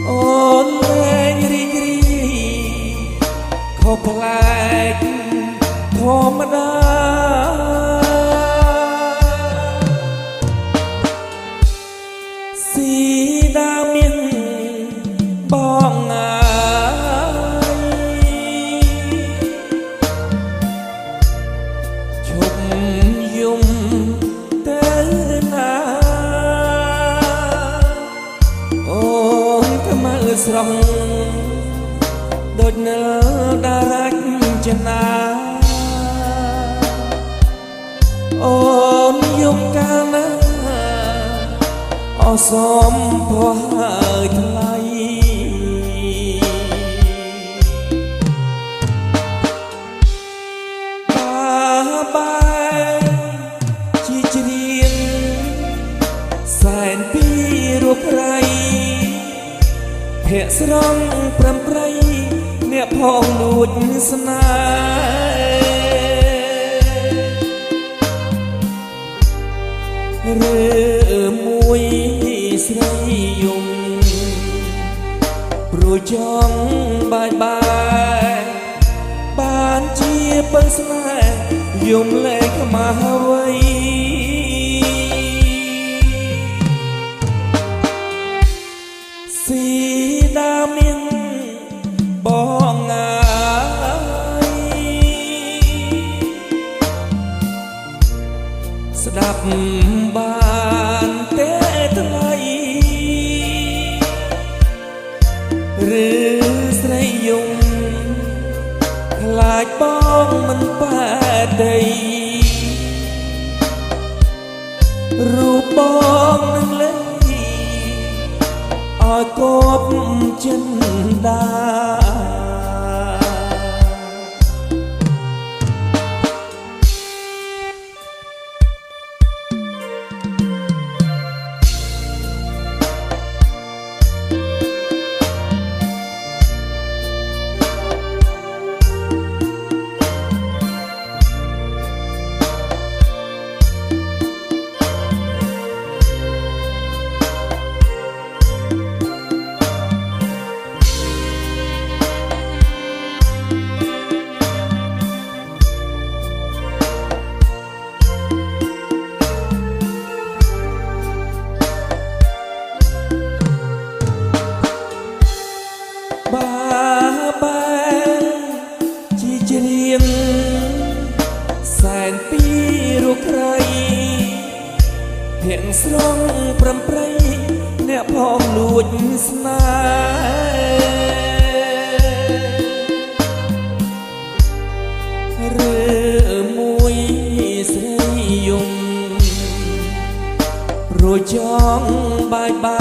អូនលែងរីករាយខុសប្លែកធម្មតាស៊ីដាមានបងងាយឈប់យំទៅណាអូនក៏មើលស្រស់ដូចនៅដារាច់ចំណាអូនយំកាលណាអសមព្រោះហើយថ្លៃបែជាជ្រៀងសែនពីរូបไรភ័ក្រស្រង់ប្រំប្រៃអ្នកផងលួចស្នេហ៍រើមួយស្រីយំព្រោះចង់បាយបានជាពើស្នេហ៍យំលែងខ្មាស់អ្វីស៊ីដាមានបងងាយស្ដាប់បានទេថ្លៃឬស្រីយំខ្លាចបងមិនបែកដីរូបបងនឹងលេឲ្យគប់ចិនដាជាជ្រៀងសែនពីរូបไรភ័ក្រស្រង់ប្រំប្រៃអ្នកផងលួចស្នេហ៍រើមួយស្រីយំព្រោះចង់បាយបា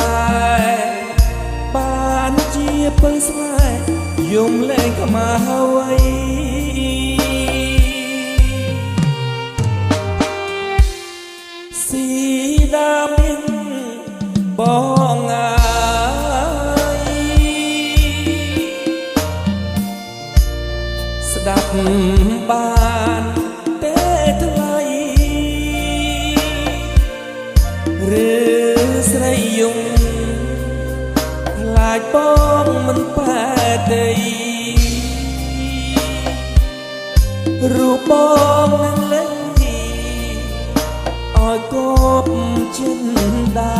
នជាពើស្នេហ៍យំលែងខ្មាស់អ្វីស៊ីដាមានបងងាយស្ដាប់បានទេថ្លៃឬស្រីយំខ្លាចបងមិនបែកដីរូបបងនឹងលេងឲ្យគប់ចិនដា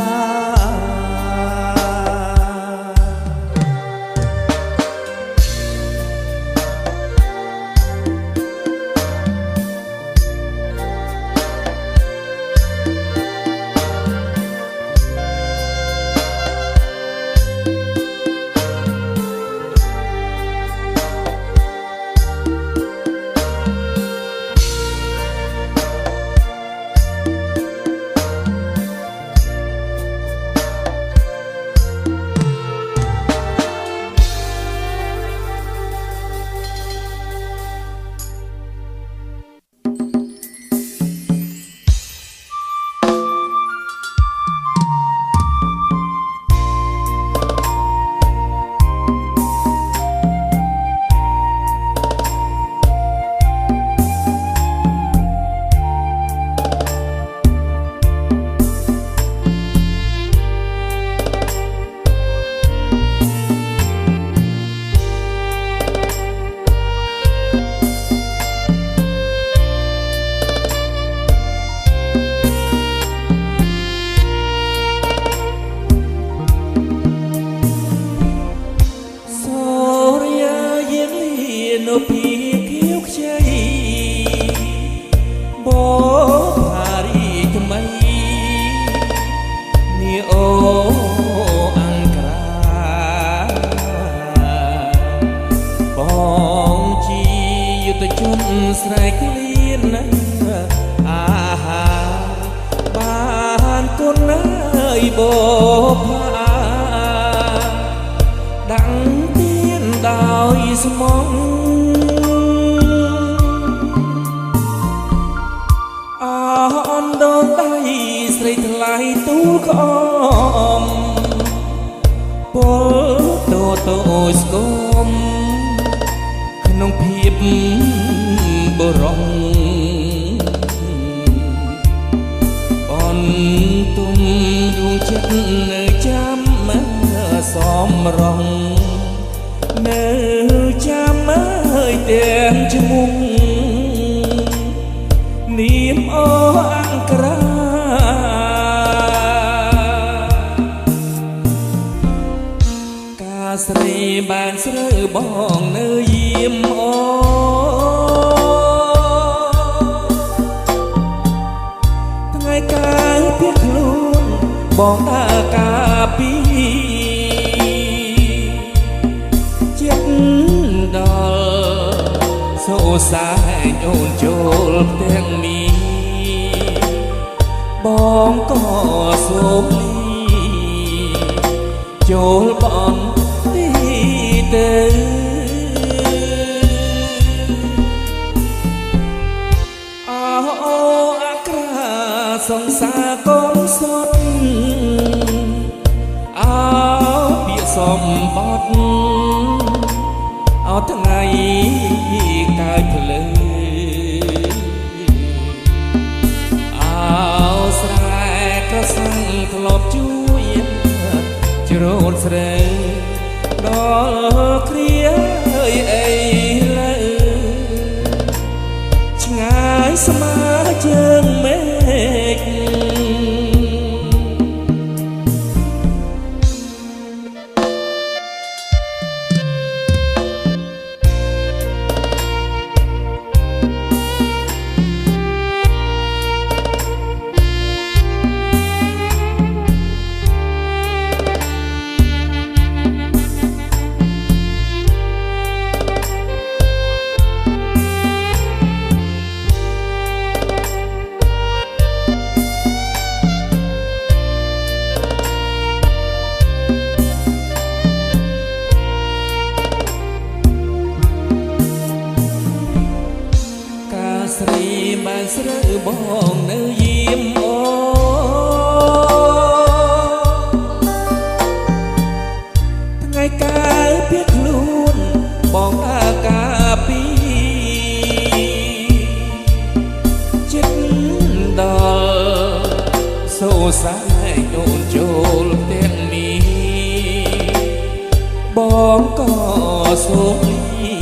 ស្រែកលៀនណាអាហាបានគុណអើយបផាដាក់ទៀនដោយស្មងអនដូនដៃស្រីថ្លៃទូលក្អមពលតូតូស្គមក្នុងភាពបរងអនទុំដួងចិត្តនៅចាំសំរងនៅចាំអើយទាំងឈ្មោះនាមអង្ក្រាកាស្រីបានស្រើបងនៅយាមថ្ងៃកាលពីខ្លួនបងតាកាពីចិត្តដល់សូសាយអូនចូលទាំងនេះបងក៏សូមលីចូលបងទីទៅអអាក្រាសង្សារកុំសុតអោពាក្យសំបត្តិអត់ថ្ងៃកាយភ្លើអោស្រែក្រសាំងធ្លាប់ជួយជ្រោតស្រើដល់គ្រាអីលើឆ្ងាយស្មើជើងមេឃស្រីបានស្រើបងនៅយាមថ្ងៃកាលពីខ្លួនបងអាកាពីចិត្តដល់សូសាយអូនចូលទាំងនេះបងក៏សូមលី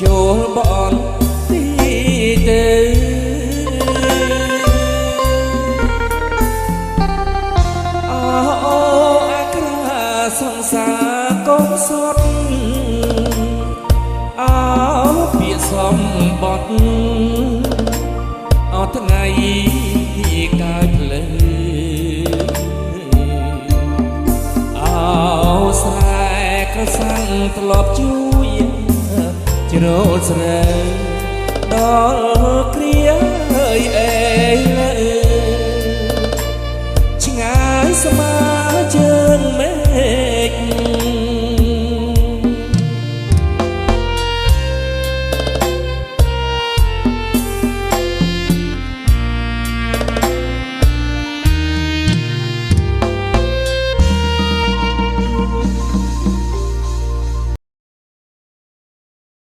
ចូលបងទៅអអាក្រាសង្សារកុំសុតអោពាក្យសំបត្តិអត់ថ្ងៃកាយភ្លើអោស្រែក្រសាំងធ្លាប់ជួយជ្រោតស្រើដល់